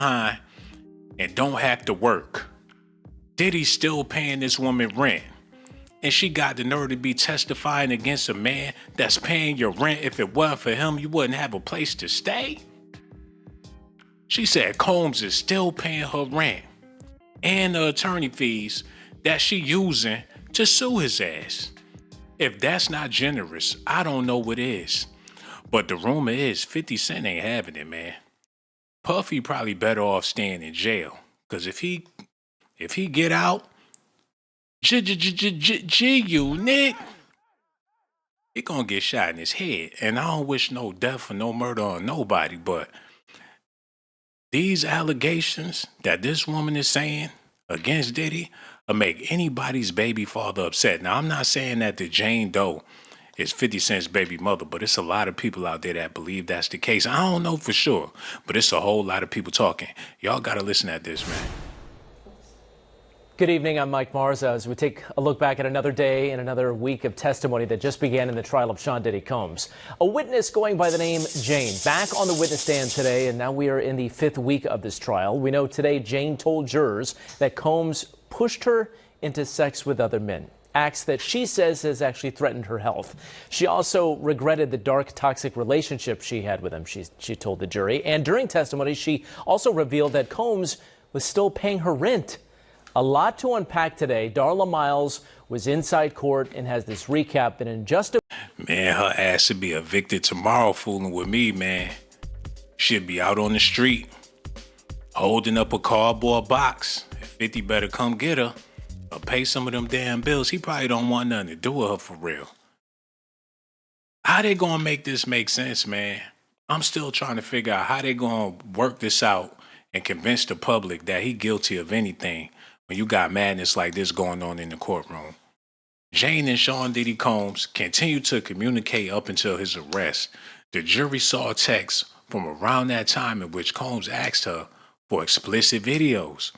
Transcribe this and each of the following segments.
behind and don't have to work. Diddy's still paying this woman rent. And she got the nerve to be testifying against a man that's paying your rent. If it wasn't for him, you wouldn't have a place to stay. She said Combs is still paying her rent and the attorney fees that she using to sue his ass. If that's not generous, I don't know what is. But the rumor is 50 Cent ain't having it, man. Puffy probably better off staying in jail. Cause if he get out, G-Unit, he gonna get shot in his head. And I don't wish no death or no murder on nobody, but these allegations that this woman is saying against Diddy will make anybody's baby father upset. Now, I'm not saying that the Jane Doe is 50 Cent's baby mother, but it's a lot of people out there that believe that's the case. I don't know for sure, but it's a whole lot of people talking. Y'all gotta listen at this, man. Good evening, I'm Mike Marza. As we take a look back at another day and another week of testimony that just began in the trial of Sean Diddy Combs. A witness going by the name Jane back on the witness stand today, and now we are in the 5th week of this trial. We know today Jane told jurors that Combs pushed her into sex with other men, acts that she says has actually threatened her health. She also regretted the dark, toxic relationship she had with him, she told the jury. And during testimony, she also revealed that Combs was still paying her rent. A lot to unpack today. Darla Miles was inside court and has this recap. And in just a... Man, her ass should be evicted tomorrow fooling with me, man. She'd be out on the street, holding up a cardboard box. If 50 better come get her or pay some of them damn bills. He probably don't want nothing to do with her for real. How they gonna make this make sense, man? I'm still trying to figure out how they gonna work this out and convince the public that he guilty of anything when you got madness like this going on in the courtroom. Jane and Sean Diddy Combs continued to communicate up until his arrest. The jury saw a text from around that time in which Combs asked her for explicit videos.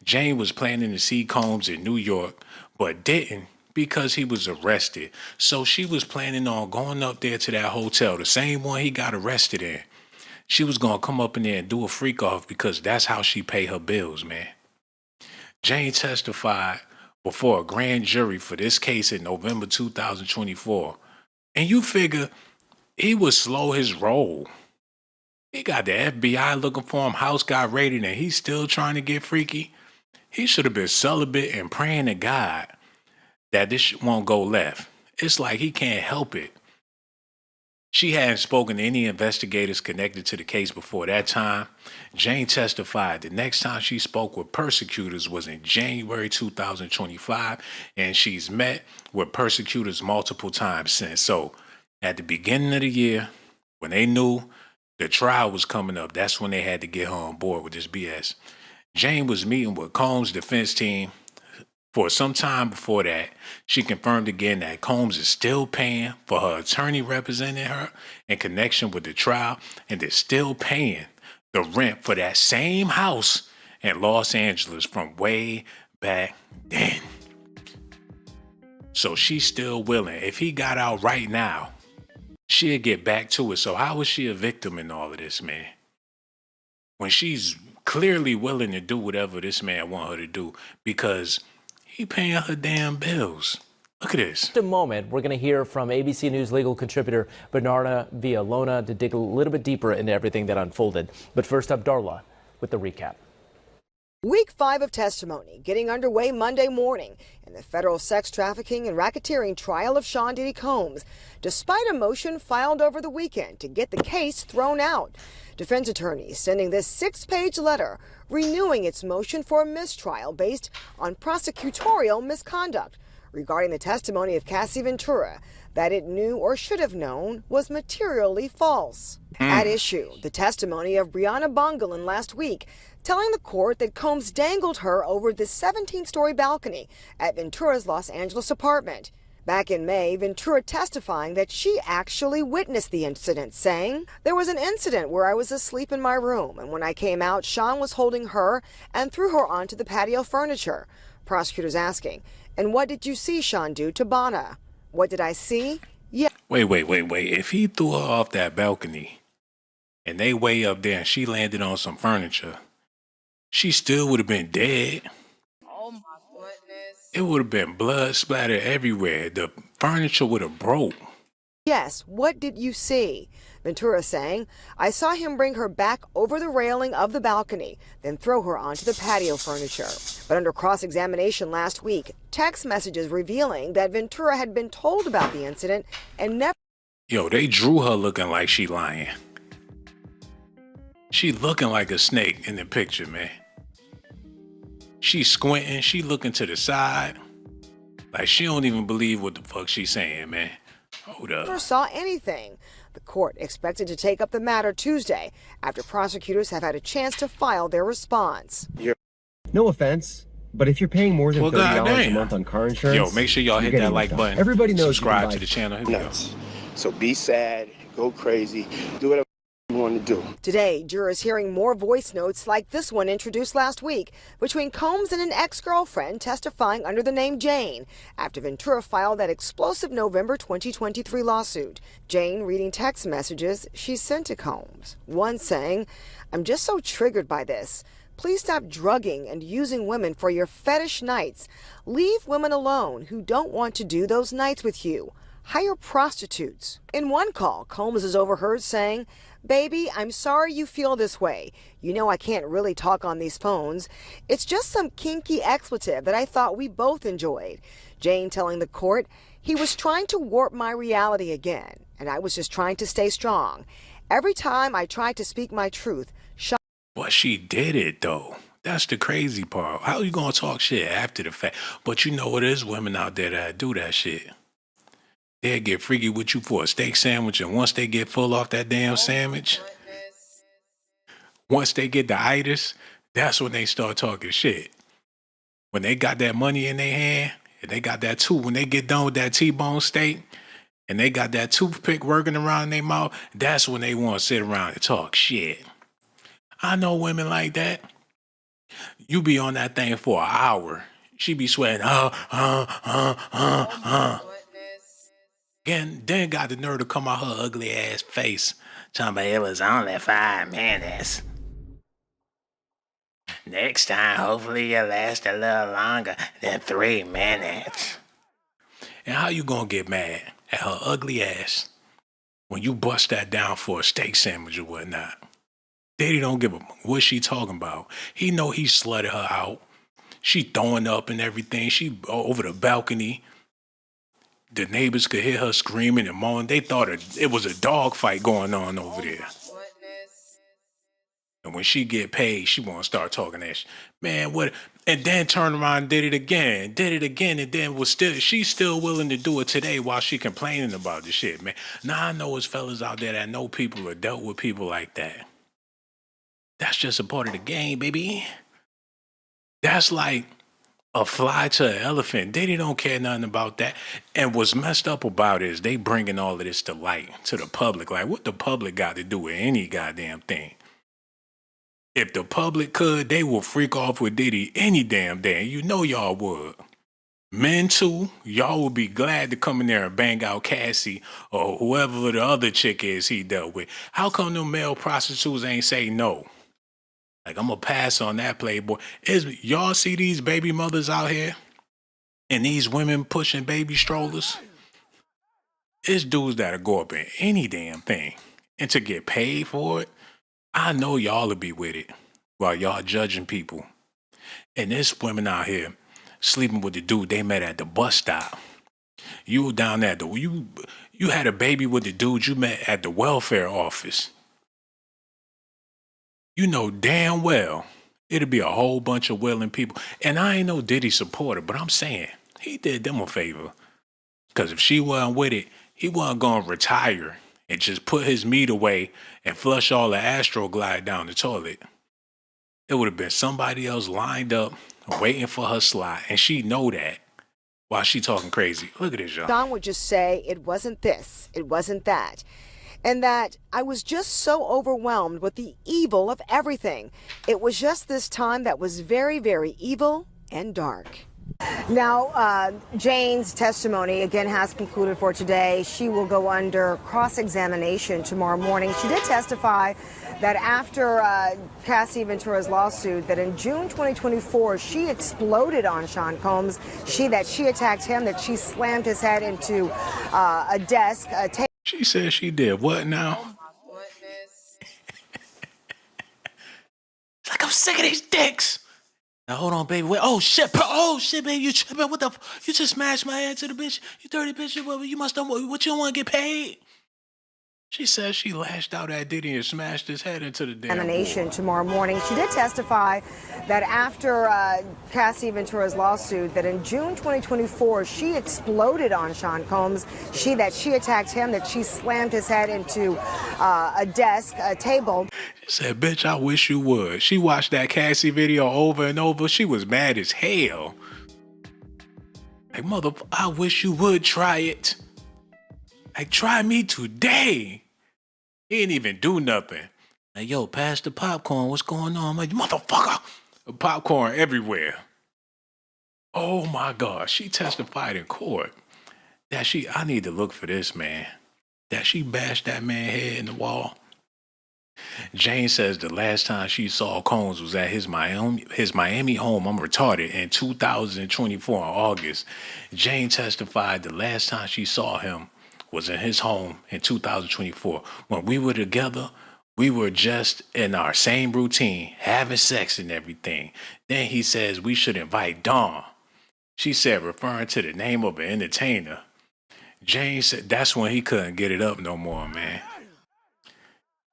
Jane was planning to see Combs in New York, but didn't because he was arrested. So she was planning on going up there to that hotel, the same one he got arrested in. She was going to come up in there and do a freak off because that's how she pay her bills, man. Jane testified before a grand jury for this case in November 2024. And you figure he would slow his roll. He got the FBI looking for him, house got raided, and he's still trying to get freaky. He should have been celibate and praying to God that this won't go left. It's like he can't help it. She hadn't spoken to any investigators connected to the case before that time. Jane testified the next time she spoke with persecutors was in January 2025, and she's met with persecutors multiple times since. So at the beginning of the year, when they knew the trial was coming up, that's when they had to get her on board with this BS. Jane was meeting with Combs' defense team. For some time before that, she confirmed again that Combs is still paying for her attorney representing her in connection with the trial and is still paying the rent for that same house in Los Angeles from way back then. So she's still willing. If he got out right now, she'll get back to it. So how is she a victim in all of this, man? When she's clearly willing to do whatever this man want her to do because he paying her damn bills. Look at this. In a moment, we're going to hear from ABC News legal contributor Bernarda Villalona to dig a little bit deeper into everything that unfolded. But first up, Darla with the recap. Week 5 of testimony getting underway Monday morning in the federal sex trafficking and racketeering trial of Sean Diddy Combs, despite a motion filed over the weekend to get the case thrown out. Defense attorneys sending this 6-page letter renewing its motion for a mistrial based on prosecutorial misconduct regarding the testimony of Cassie Ventura that it knew or should have known was materially false. At issue, the testimony of Brianna Bongolan last week telling the court that Combs dangled her over the 17-story balcony at Ventura's Los Angeles apartment. Back in May, Ventura testifying that she actually witnessed the incident, saying, "There was an incident where I was asleep in my room, and when I came out, Shawn was holding her and threw her onto the patio furniture." Prosecutors asking, "And what did you see Shawn do to Bonna?" "What did I see? Yeah." Wait. If he threw her off that balcony and they way up there and she landed on some furniture, she still would have been dead. Oh my goodness. It would have been blood splattered everywhere. The furniture would have broke. Yes, what did you see? Ventura saying, I saw him bring her back over the railing of the balcony, then throw her onto the patio furniture. But under cross-examination last week, text messages revealing that Ventura had been told about the incident and never... Yo, they drew her looking like she lying. She looking like a snake in the picture, man. She squinting, she looking to the side. Like she don't even believe what the fuck she's saying, man. Hold up. Never saw anything. The court expected to take up the matter Tuesday after prosecutors have had a chance to file their response. No offense, but if you're paying more than $30 a month on car insurance, yo, make sure y'all hit that like button. Everybody knows. Subscribe to the channel. Here we go. So be sad, go crazy, do whatever you want to do. Today, jurors hearing more voice notes like this one introduced last week between Combs and an ex-girlfriend testifying under the name Jane after Ventura filed that explosive November 2023 lawsuit. Jane reading text messages she sent to Combs. One saying, I'm just so triggered by this. Please stop drugging and using women for your fetish nights. Leave women alone who don't want to do those nights with you. Hire prostitutes. In one call, Combs is overheard saying, Baby, I'm sorry you feel this way. You know I can't really talk on these phones. It's just some kinky expletive that I thought we both enjoyed. Jane telling the court, he was trying to warp my reality again, and I was just trying to stay strong. Every time I tried to speak my truth, Shawn... But she did it, though. That's the crazy part. How you gonna talk shit after the fact? But you know there's women out there that do that shit. They'll get freaky with you for a steak sandwich, and once they get full off that damn sandwich, once they get the itis, that's when they start talking shit. When they got that money in their hand, and they got that when they get done with that T-bone steak, and they got that toothpick working around their mouth, that's when they want to sit around and talk shit. I know women like that. You be on that thing for an hour. She be sweating, And then got the nerve to come out her ugly ass face. Talking about it was only 5 minutes. Next time, hopefully it'll last a little longer than 3 minutes. And how you gonna get mad at her ugly ass when you bust that down for a steak sandwich or whatnot? Diddy don't give a what she talking about. He know he slutted her out. She throwing up and everything. She over the balcony. The neighbors could hear her screaming and moaning. They thought it was a dog fight going on over there. And when she get paid, she want to start talking that shit. Man, what? And then turn around and did it again. And then she's still willing to do it today while she complaining about the shit, man. Now I know there's fellas out there that know people or dealt with people like that. That's just a part of the game, baby. That's like a fly to an elephant. They don't care nothing about that. And what's messed up about it is they bringing all of this to light, to the public. Like, what the public got to do with any goddamn thing? If the public could, they will freak off with Diddy any damn day. You know y'all would. Men too, y'all would be glad to come in there and bang out Cassie or whoever the other chick is he dealt with. How come them male prostitutes ain't say no? Like, I'm going to pass on that, Playboy. Y'all see these baby mothers out here? And these women pushing baby strollers? It's dudes that'll go up in any damn thing. And to get paid for it, I know y'all will be with it while y'all judging people. And there's women out here sleeping with the dude they met at the bus stop. You were down there, you had a baby with the dude you met at the welfare office. You know damn well it'll be a whole bunch of willing people. And I ain't no Diddy supporter, but I'm saying he did them a favor. Because if she wasn't with it, he wasn't going to retire and just put his meat away and flush all the Astroglide down the toilet. It would have been somebody else lined up waiting for her slot, and she know that while she talking crazy. Look at this, y'all. Shawn would just say it wasn't this, it wasn't that. And that I was just so overwhelmed with the evil of everything. It was just this time that was very, very evil and dark. Now, Jane's testimony, again, has concluded for today. She will go under cross-examination tomorrow morning. She did testify that after Cassie Ventura's lawsuit, that in June 2024, she exploded on Shawn Combs. She attacked him, that she slammed his head into a desk. She said she did what now? It's like, I'm sick of these dicks. Now hold on, baby. Wait. Oh shit, baby. You tripping? What the? You just smashed my head to the bitch. You dirty bitch. You must have. What you don't want to get paid? She says she lashed out at Diddy and smashed his head into the damn Examination wall. tomorrow morning. She did testify that after Cassie Ventura's lawsuit, that in June 2024, she exploded on Shawn Combs. She attacked him, that she slammed his head into a desk, a table. She said, bitch, I wish you would. She watched that Cassie video over and over. She was mad as hell. Like, mother, I wish you would try it. Like, try me today. He didn't even do nothing. Like, yo, pass the popcorn. What's going on? I'm like, motherfucker. Popcorn everywhere. Oh my God. She testified in court that I need to look for this, man. That she bashed that man's head in the wall. Jane says the last time she saw Combs was at his Miami home. I'm retarded. In 2024 in August. Jane testified the last time she saw him was in his home in 2024. When we were together, we were just in our same routine, having sex and everything. Then he says we should invite Dawn. She said, referring to the name of an entertainer. Jane said that's when he couldn't get it up no more, man.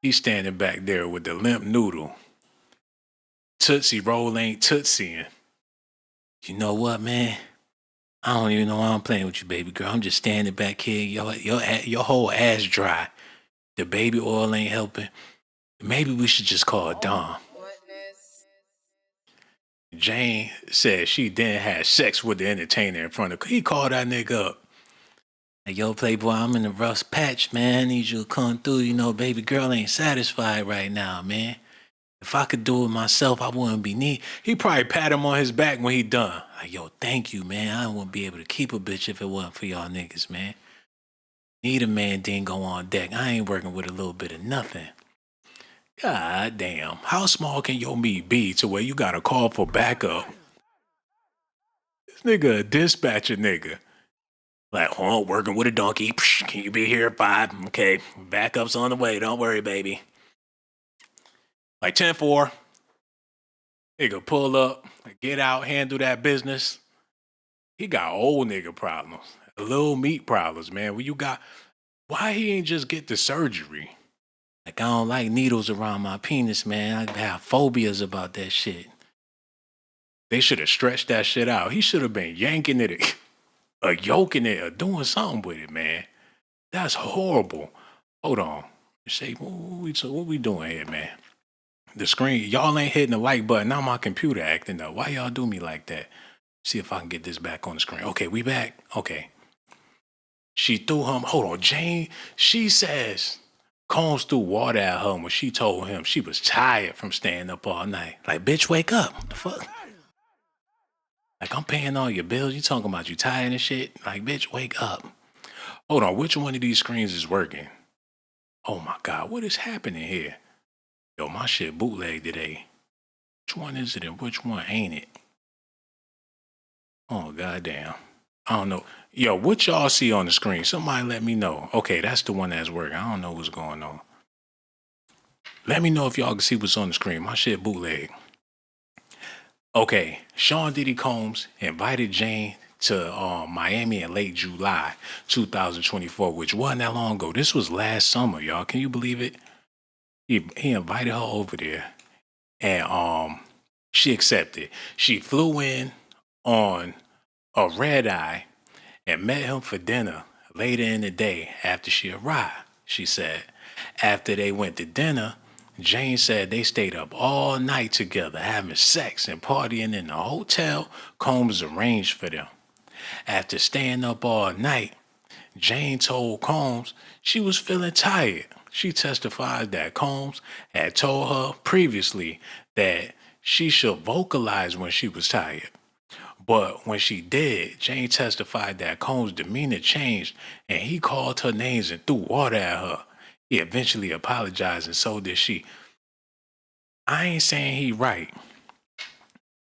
He's standing back there with the limp noodle. Tootsie Roll ain't Tootsieing. You know what, man? I don't even know why I'm playing with you, baby girl. I'm just standing back here. Your whole ass dry. The baby oil ain't helping. Maybe we should just call Dawn. Jane said she then had sex with the entertainer in front of her. He called that nigga up. Like, yo, playboy, I'm in a rough patch, man. I need you to come through. You know, baby girl ain't satisfied right now, man. If I could do it myself, I wouldn't be need. He probably pat him on his back when he done. Like, yo, thank you, man. I wouldn't be able to keep a bitch if it wasn't for y'all niggas, man. Need a man dingo on deck. I ain't working with a little bit of nothing. God damn. How small can your meat be to where you gotta call for backup? This nigga a dispatcher nigga. Like, oh, working with a donkey. Psh, can you be here at 5? Okay, backup's on the way. Don't worry, baby. Like 10-4. Nigga pull up, get out, handle that business. He got old nigga problems. Little meat problems, man. Why he ain't just get the surgery? Like, I don't like needles around my penis, man. I have phobias about that shit. They should have stretched that shit out. He should have been yanking it or yoking it or doing something with it, man. That's horrible. Hold on. Say, what we doing here, man? The screen, y'all ain't hitting the like button. Now my computer acting up. Why y'all do me like that? See if I can get this back on the screen. Okay, we back. Okay. She threw him. Hold on, Jane. She says Combs threw water at her when she told him she was tired from staying up all night. Like, bitch, wake up. What the fuck? Like, I'm paying all your bills. You talking about you tired and shit? Like, bitch, wake up. Hold on, which one of these screens is working? Oh my God, what is happening here? Yo, my shit bootleg today. Which one is it and which one ain't it? Oh, goddamn. I don't know. Yo, what y'all see on the screen? Somebody let me know. Okay, that's the one that's working. I don't know what's going on. Let me know if y'all can see what's on the screen. My shit bootleg. Okay, Shawn Diddy Combs invited Jane to Miami in late July 2024, which wasn't that long ago. This was last summer, y'all. Can you believe it? He invited her over there, and she accepted. She flew in on a red eye and met him for dinner later in the day after she arrived, she said. After they went to dinner, Jane said they stayed up all night together having sex and partying in the hotel Combs arranged for them. After staying up all night, Jane told Combs she was feeling tired. She testified that Combs had told her previously that she should vocalize when she was tired. But when she did, Jane testified that Combs' demeanor changed and he called her names and threw water at her. He eventually apologized and so did she. I ain't saying he right,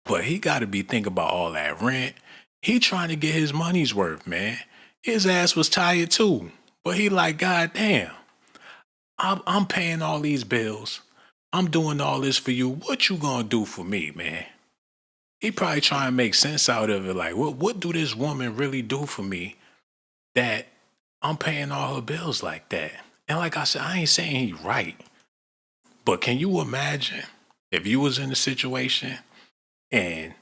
but he got to be thinking about all that rent. He trying to get his money's worth, man. His ass was tired too, but he like, God damn, I'm paying all these bills. I'm doing all this for you. What you gonna do for me, man? He probably trying to make sense out of it. Like, what do this woman really do for me that I'm paying all her bills like that? And like I said, I ain't saying he right, but can you imagine if you was in a situation and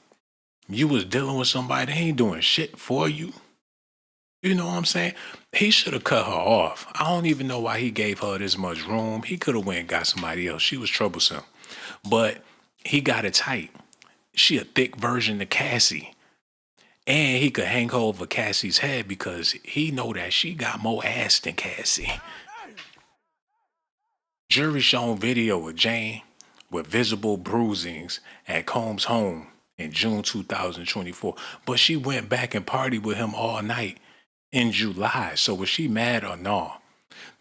you was dealing with somebody that ain't doing shit for you? You know what I'm saying? He should have cut her off. I don't even know why he gave her this much room. He could have went and got somebody else. She was troublesome. But he got it tight. She a thick version of Cassie. And he could hang her over Cassie's head because he know that she got more ass than Cassie. Jury shown video of Jane with visible bruisings at Combs' home in June 2024. But she went back and partied with him all night in July. So was she mad or no?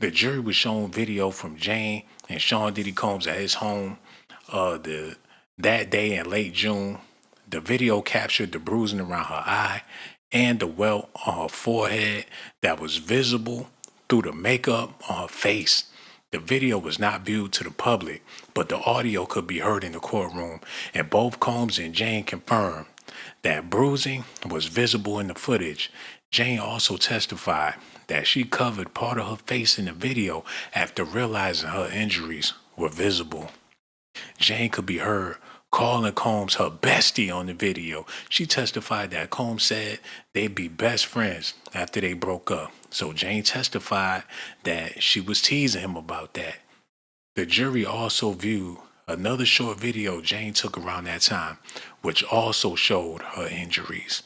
The jury was shown video from Jane and Shawn Diddy Combs at his home that day in late June. The video captured the bruising around her eye and the welt on her forehead that was visible through the makeup on her face. The video was not viewed to the public, but the audio could be heard in the courtroom, and both Combs and Jane confirmed that bruising was visible in the footage. Jane also testified that she covered part of her face in the video after realizing her injuries were visible. Jane could be heard calling Combs her bestie on the video. She testified that Combs said they'd be best friends after they broke up. So Jane testified that she was teasing him about that. The jury also viewed another short video Jane took around that time, which also showed her injuries.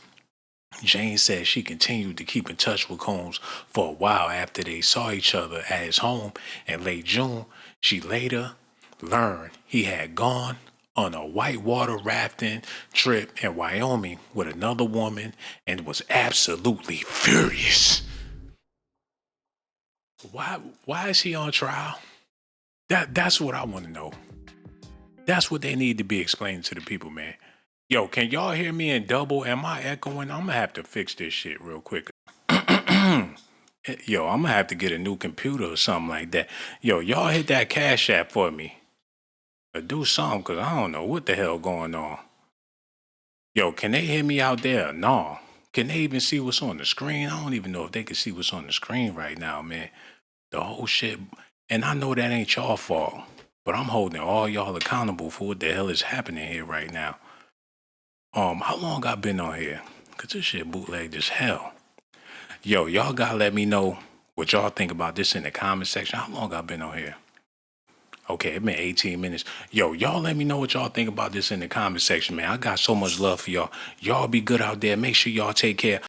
Jane said she continued to keep in touch with Combs for a while after they saw each other at his home in late June. She later learned he had gone on a whitewater rafting trip in Wyoming with another woman and was absolutely furious. Why is he on trial? That's what I want to know. That's what they need to be explaining to the people, man. Yo, can y'all hear me in double? Am I echoing? I'm gonna have to fix this shit real quick. Yo, I'm gonna have to get a new computer or something like that. Yo, y'all hit that Cash App for me. Or do something, because I don't know what the hell going on. Yo, can they hear me out there? No. Can they even see what's on the screen? I don't even know if they can see what's on the screen right now, man. The whole shit. And I know that ain't y'all fault, but I'm holding all y'all accountable for what the hell is happening here right now. How long I been on here? Because this shit bootlegged as hell. Yo, y'all gotta let me know what y'all think about this in the comment section. How long I been on here? Okay, it been 18 minutes. Yo, y'all let me know what y'all think about this in the comment section, man. I got so much love for y'all. Y'all be good out there. Make sure y'all take care.